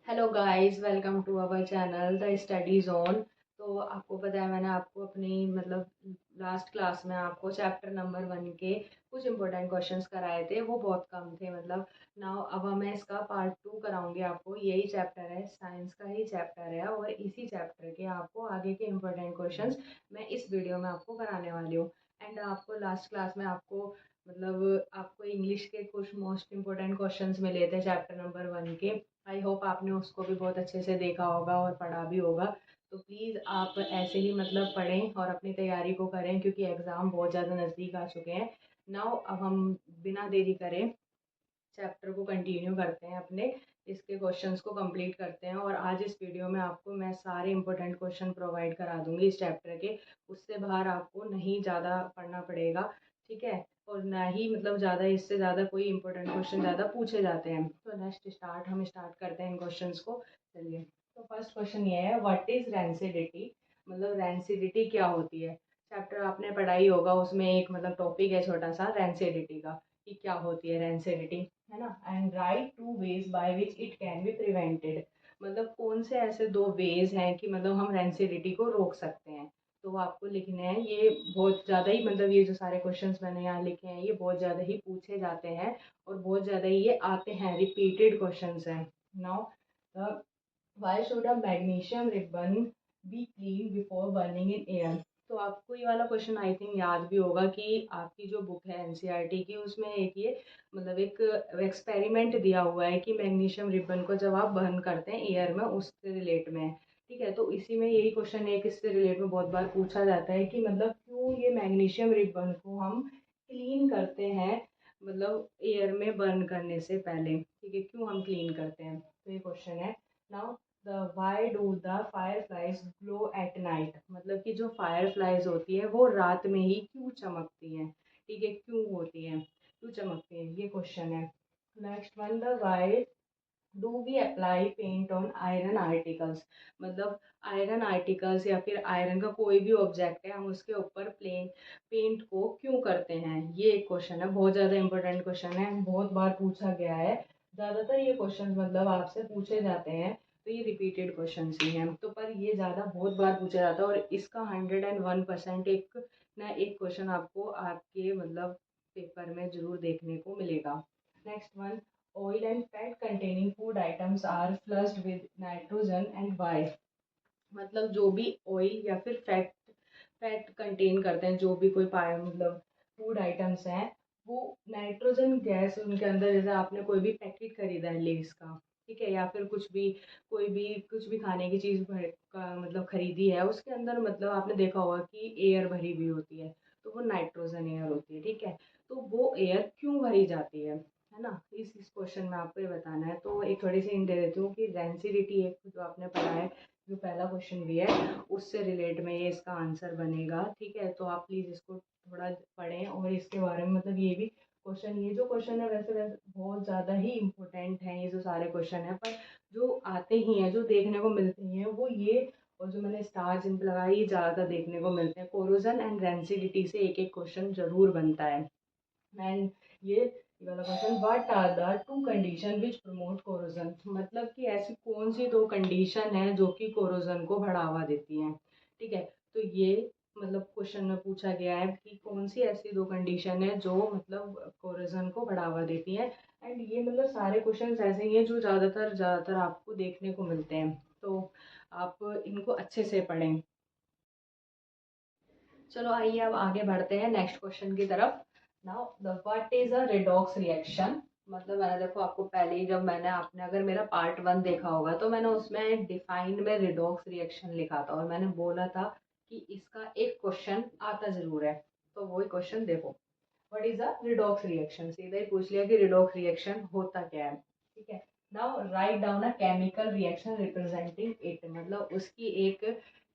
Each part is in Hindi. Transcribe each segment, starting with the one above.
Hello guys, welcome to our channel the study zone. तो आपको पता है, मैंने आपको अपनी लास्ट क्लास में आपको चैप्टर नंबर 1 के कुछ इंपॉर्टेंट क्वेश्चंस कराए थे। वो बहुत कम थे। नाउ अब मैं इसका पार्ट 2 कराऊंगी आपको। यही चैप्टर है, साइंस का ही चैप्टर है, और इसी चैप्टर के आपको आगे के इंपॉर्टेंट क्वेश्चंस मैं इस वीडियो में आपको कराने वाली हूँ। एंड आपको लास्ट क्लास में आपको इंग्लिश के कुछ मोस्ट इंपॉर्टेंट क्वेश्चंस मिले थे चैप्टर नंबर 1 के। आई होप आपने उसको भी बहुत अच्छे से देखा होगा और पढ़ा भी होगा। तो प्लीज़ आप ऐसे ही पढ़ें और अपनी तैयारी को करें, क्योंकि एग्ज़ाम बहुत ज़्यादा नज़दीक आ चुके हैं। नाउ अब हम बिना देरी करे चैप्टर को कंटिन्यू करते हैं, अपने इसके क्वेश्चंस को कंप्लीट करते हैं। और आज इस वीडियो में आपको मैं सारे इंपॉर्टेंट क्वेश्चन प्रोवाइड करा दूंगी इस चैप्टर के। उससे बाहर आपको नहीं ज़्यादा पढ़ना पड़ेगा, ठीक है। और ना ही ज़्यादा, इससे ज़्यादा कोई इंपॉर्टेंट क्वेश्चन ज़्यादा पूछे जाते हैं। तो नेक्स्ट हम स्टार्ट करते हैं इन क्वेश्चंस को। चलिए, तो फर्स्ट क्वेश्चन ये है, व्हाट इज़ रेंसिडिटी। रेंसिडिटी क्या होती है। चैप्टर आपने पढ़ा ही होगा, उसमें एक टॉपिक है छोटा सा रेंसिडिटी का, कि क्या होती है रेंसिडिटी, है ना। And write two ways by which it can be prevented. कौन से ऐसे दो वेज हैं कि हम रेंसिडिटी को रोक सकते हैं। तो वो आपको लिखने हैं। ये बहुत ज़्यादा ही ये जो सारे क्वेश्चंस मैंने यहाँ लिखे हैं, ये बहुत ज़्यादा ही पूछे जाते हैं और बहुत ज़्यादा ही ये आते हैं, रिपीटेड क्वेश्चंस हैं। Now, why should a magnesium ribbon be clean before burning in air. तो आपको ये वाला क्वेश्चन आई थिंक याद भी होगा कि आपकी जो बुक है एनसीईआरटी की, उसमें एक ये एक एक्सपेरिमेंट दिया हुआ है कि मैग्नीशियम रिबन को जब आप बर्न करते हैं एयर में, उससे रिलेट में है, ठीक है। तो इसी में यही क्वेश्चन है कि इससे रिलेट में बहुत बार पूछा जाता है कि क्यों ये मैग्नीशियम रिबन को हम क्लीन करते हैं, एयर में बर्न करने से पहले, ठीक है, क्यों हम क्लीन करते हैं। तो ये क्वेश्चन है। Now, the why do the fire flies glow at night. कि जो फायर फ्लाइज होती है वो रात में ही क्यों चमकती हैं, ठीक है, क्यों होती हैं, क्यों चमकती हैं, ये क्वेश्चन है। Next one, the why do we apply paint on iron articles. Iron articles या फिर आयरन का कोई भी ऑब्जेक्ट है, हम उसके ऊपर पेंट को क्यों करते हैं, ये एक क्वेश्चन है। बहुत ज़्यादा इंपॉर्टेंट क्वेश्चन है, बहुत बार पूछा गया है। ज़्यादातर ये क्वेश्चन आपसे पूछे जाते हैं, तो ये रिपीटेड क्वेश्चन ही हैं। तो पर ये ज़्यादा बहुत बार पूछा जाता है, और इसका 101% एक ना एक क्वेश्चन आपको आपके पेपर में ज़रूर देखने को मिलेगा। Next one, oil and fat containing food items are flushed with nitrogen and why। जो भी ऑयल या फिर फैट कंटेन करते हैं, जो भी कोई पाए फूड आइटम्स हैं, वो नाइट्रोजन गैस उनके अंदर, जैसे आपने कोई भी पैकेट खरीदा है लेस का, ठीक है, या फिर कुछ भी खाने की चीज़ भर का खरीदी है, उसके अंदर आपने देखा होगा कि एयर भरी हुई होती है। तो वो नाइट्रोजन एयर होती है, ठीक है। तो वो एयर क्यों भरी जाती है ना। इस क्वेश्चन में आपको ये बताना है। तो एक थोड़ी सी हिंट दे देती हूँ कि रेंसिडिटी एक जो आपने पढ़ा है, जो पहला क्वेश्चन भी है, उससे रिलेट में ये इसका आंसर बनेगा, ठीक है। तो आप प्लीज़ इसको थोड़ा पढ़ें और इसके बारे में ये जो क्वेश्चन है, वैसे वैसे बहुत ज़्यादा ही इम्पोर्टेंट हैं ये जो सारे क्वेश्चन हैं, पर जो आते ही हैं, जो देखने को मिलते हैं, वो ये, और जो मैंने स्टार सिंपल लगाया, ये ज़्यादा देखने को मिलते हैं। कोरोजन एंड रेंसिडिटी से एक एक क्वेश्चन जरूर बनता है। एंड ये वाला question, what are the two condition which promote corrosion. कि ऐसी कौन सी दो कंडीशन है जो कि कोरोजन को बढ़ावा देती हैं, ठीक है। तो ये क्वेश्चन में पूछा गया है कि कौन सी ऐसी दो कंडीशन है जो कोरोजन को बढ़ावा देती हैं। एंड ये सारे क्वेश्चन ऐसे ही हैं जो ज़्यादातर आपको देखने को मिलते हैं। तो आप इनको अच्छे से पढ़ें। चलो आइए अब आगे बढ़ते हैं नेक्स्ट क्वेश्चन की तरफ। Now, the what is a redox reaction. मैंने देखो आपको पहले ही, जब मैंने आपने अगर मेरा पार्ट 1 देखा होगा, तो मैंने उसमें डिफाइंड में रेडॉक्स रिएक्शन लिखा था, और मैंने बोला था कि इसका एक क्वेश्चन आता जरूर है। तो वही क्वेश्चन देखो, what is a redox reaction, सीधा ही पूछ लिया कि रिडॉक्स रिएक्शन होता क्या है, ठीक है। Now, write down a chemical reaction representing it. उसकी एक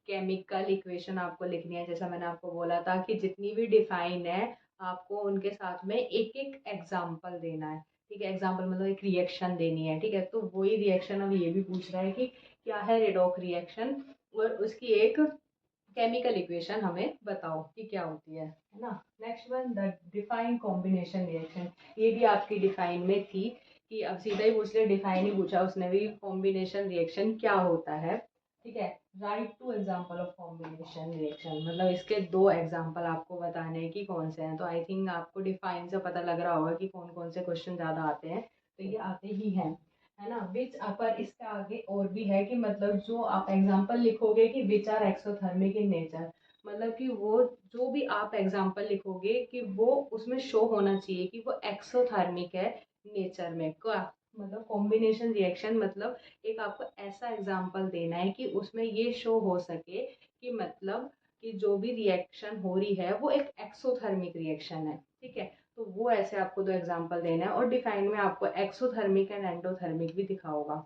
केमिकल इक्वेशन आपको लिखनी है। जैसा मैंने आपको बोला था कि जितनी भी डिफाइन है, आपको उनके साथ में एक एक एग्जाम्पल देना है, ठीक है। एग्जाम्पल एक रिएक्शन देनी है, ठीक है। तो वही रिएक्शन अब ये भी पूछ रहा है कि क्या है रिडॉक्स रिएक्शन, और उसकी एक केमिकल इक्वेशन हमें बताओ कि क्या होती है ना। Next one, the define combination reaction. ये भी आपकी डिफाइन में थी कि अब सीधा ही पूछ लिया, डिफाइन ही पूछा उसने भी, कॉम्बिनेशन रिएक्शन क्या होता है। ठीक है, write two example of combination reaction, मतलब इसके 2 एग्जाम्पल आपको बताने हैं कि कौन से हैं। तो आई थिंक आपको डिफाइन से पता लग रहा होगा कि कौन कौन से क्वेश्चन ज़्यादा आते हैं, तो ये आते ही हैं, है ना। विच, पर इसके आगे और भी है कि मतलब जो आप एग्जाम्पल लिखोगे कि which are exothermic in nature, मतलब कि वो जो भी आप एग्जाम्पल लिखोगे कि वो उसमें शो होना चाहिए कि वो एक्सोथर्मिक है नेचर में। क्या मतलब कॉम्बिनेशन रिएक्शन, मतलब एक आपको ऐसा एग्जाम्पल देना है कि उसमें ये शो हो सके कि मतलब कि जो भी रिएक्शन हो रही है वो एक एक्सोथर्मिक रिएक्शन है। ठीक है, तो वो ऐसे आपको 2 एग्जाम्पल देना है, और डिफाइन में आपको एक्सोथर्मिक एंड एंडोथर्मिक भी दिखा होगा,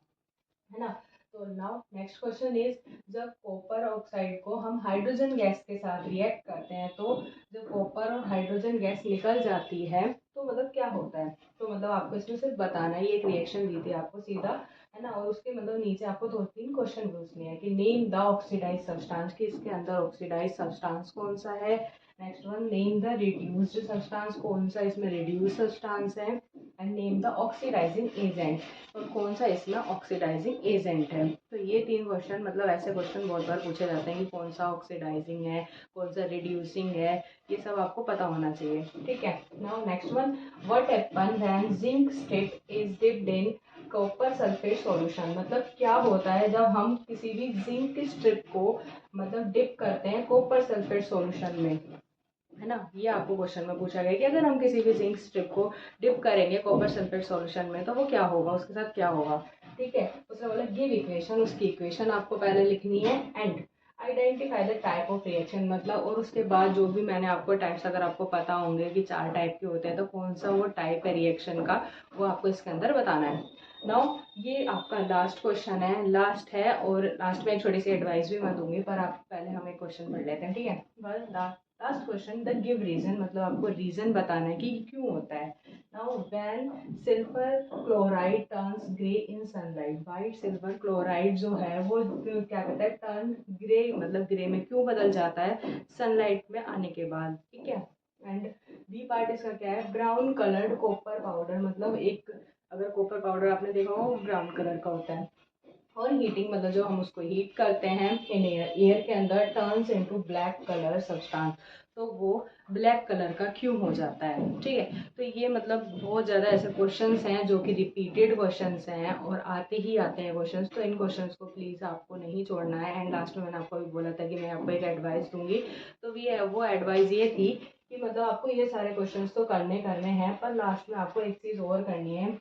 है ना। तो नाउ नेक्स्ट क्वेश्चन इज, जब कॉपर ऑक्साइड को हम हाइड्रोजन गैस के साथ रिएक्ट करते हैं तो जब कॉपर और हाइड्रोजन गैस निकल जाती है तो मतलब क्या होता है। तो मतलब आपको इसमें सिर्फ बताना है, ये एक रिएक्शन दी थी आपको सीधा, है ना। और उसके मतलब नीचे आपको 2-3 क्वेश्चन पूछने हैं कि नेम द ऑक्सीडाइज सब्सटेंस, कि इसके अंदर ऑक्सीडाइज सब्सटेंस कौन सा है। Next one, name the reduced substance, कौन सा इसमें रिड्यूस सब्सटेंस है। And name the oxidising agent, और कौन सा इसमें ऑक्सीडाइजिंग एजेंट है। तो ये 3 क्वेश्चन, मतलब ऐसे क्वेश्चन बहुत बार पूछे जाते हैं कि कौन सा ऑक्सीडाइजिंग है, कौन सा रिड्यूसिंग है, ये सब आपको पता होना चाहिए। ठीक है, now next one, what happen when zinc strip is dipped in copper sulphate solution, मतलब क्या होता है जब हम किसी भी जिंक स्ट्रिप को मतलब डिप करते हैं कॉपर सल्फेट सॉल्यूशन में, है ना। ये आपको क्वेश्चन में पूछा गया कि अगर हम किसी भी जिंक स्ट्रिप को डिप करेंगे कॉपर सल्फेट सॉल्यूशन में तो वो क्या होगा, उसके साथ क्या होगा। ठीक है, उसने बोला गिव इक्वेशन, उसकी इक्वेशन आपको पहले लिखनी है। And identify the type of reaction, मतलब और उसके बाद जो भी मैंने आपको टाइप्स, अगर आपको पता होंगे कि 4 टाइप के होते हैं तो कौन सा वो टाइप है रिएक्शन का, वो आपको इसके अंदर बताना है। नाउ ये आपका लास्ट क्वेश्चन है, लास्ट है, और लास्ट में एक छोटी सी एडवाइस भी मैं दूंगी, पर आप पहले हम एक क्वेश्चन पढ़ लेते हैं। ठीक है, last question, the give reason, मतलब आपको रीजन बताना है कि क्यों होता है। Now when silver chloride turns grey in sunlight, white silver chloride जो है वो क्या कहता है, टर्न ग्रे, मतलब ग्रे में क्यों बदल जाता है सनलाइट में आने के बाद। ठीक है, एंड बी पार्ट इसका क्या है, ब्राउन कलर्ड कॉपर पाउडर, मतलब एक, अगर कॉपर पाउडर आपने देखा हो ब्राउन कलर का होता है, और हीटिंग मतलब जो हम उसको हीट करते हैं इन एयर, एयर के अंदर turns into black colour substance, तो वो ब्लैक कलर का क्यों हो जाता है। ठीक है, तो ये मतलब बहुत ज़्यादा ऐसे क्वेश्चंस हैं जो कि रिपीटेड क्वेश्चंस हैं और आते ही आते हैं क्वेश्चंस, तो इन क्वेश्चंस को प्लीज़ आपको नहीं छोड़ना है। एंड लास्ट में मैंने आपको भी बोला था कि मैं आपको एक एडवाइस दूंगी, तो वो एडवाइस ये थी कि मतलब आपको ये सारे क्वेश्चंस तो करने हैं, पर लास्ट में आपको एक चीज़ और करनी है।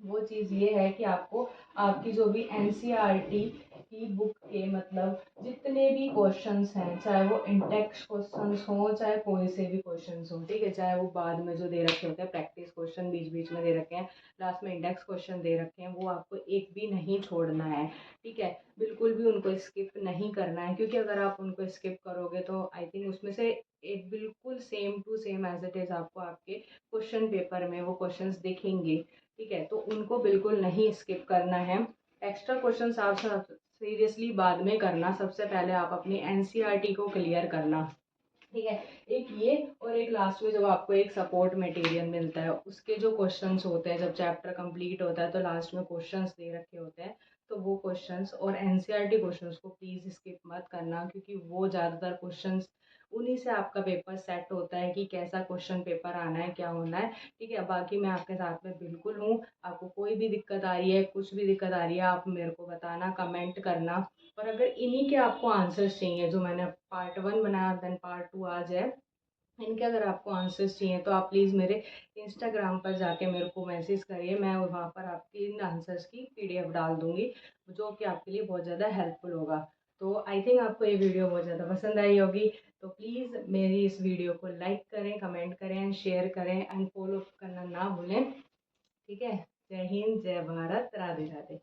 वो चीज़ ये है कि आपको आपकी जो भी एनसीईआरटी की बुक के मतलब जितने भी क्वेश्चंस हैं, चाहे वो इंटेक्स क्वेश्चंस हो चाहे कोई से भी क्वेश्चंस हो, ठीक है, चाहे वो बाद में जो दे रखे होते हैं प्रैक्टिस क्वेश्चन बीच बीच में दे रखे हैं, लास्ट में इंडेक्स क्वेश्चन दे रखे हैं, वो आपको एक भी नहीं छोड़ना है। ठीक है, बिल्कुल भी उनको स्किप नहीं करना है, क्योंकि अगर आप उनको स्किप करोगे तो आई थिंक उसमें से एक बिल्कुल same to same as it is आपको आपके क्वेश्चन पेपर में वो क्वेश्चंस दिखेंगे। ठीक है, तो उनको बिल्कुल नहीं स्किप करना है। एक्स्ट्रा क्वेश्चन आप सीरियसली बाद में करना, सबसे पहले आप अपनी एनसीईआरटी को क्लियर करना। ठीक है, एक ये, और एक लास्ट में जब आपको एक सपोर्ट मटेरियल मिलता है उसके जो क्वेश्चंस होते हैं, जब चैप्टर कंप्लीट होता है तो लास्ट में क्वेश्चंस दे रखे होते हैं, तो वो क्वेश्चंस और एनसीईआरटी क्वेश्चंस को प्लीज़ स्किप मत करना, क्योंकि वो ज़्यादातर क्वेश्चंस उन्हीं से आपका पेपर सेट होता है कि कैसा क्वेश्चन पेपर आना है, क्या होना है। ठीक है, बाकी मैं आपके साथ में बिल्कुल हूँ, आपको कोई भी दिक्कत आ रही है, कुछ भी दिक्कत आ रही है, आप मेरे को बताना, कमेंट करना। और अगर इन्हीं के आपको आंसर्स चाहिए जो मैंने पार्ट 1 बनाया देन पार्ट 2 आज है, इनके अगर आपको आंसर्स चाहिए तो आप प्लीज़ मेरे इंस्टाग्राम पर जाके मेरे को मैसेज करिए, मैं वहाँ पर आपके इन आंसर्स की पीडीएफ डाल दूँगी, जो कि आपके लिए बहुत ज़्यादा हेल्पफुल होगा। तो आई थिंक आपको ये वीडियो बहुत ज़्यादा पसंद आई होगी, तो प्लीज़ मेरी इस वीडियो को लाइक करें, कमेंट करें एंड शेयर करें एंड फॉलो करना ना भूलें। ठीक है, जय हिंद, जय भारत, राधे राधे।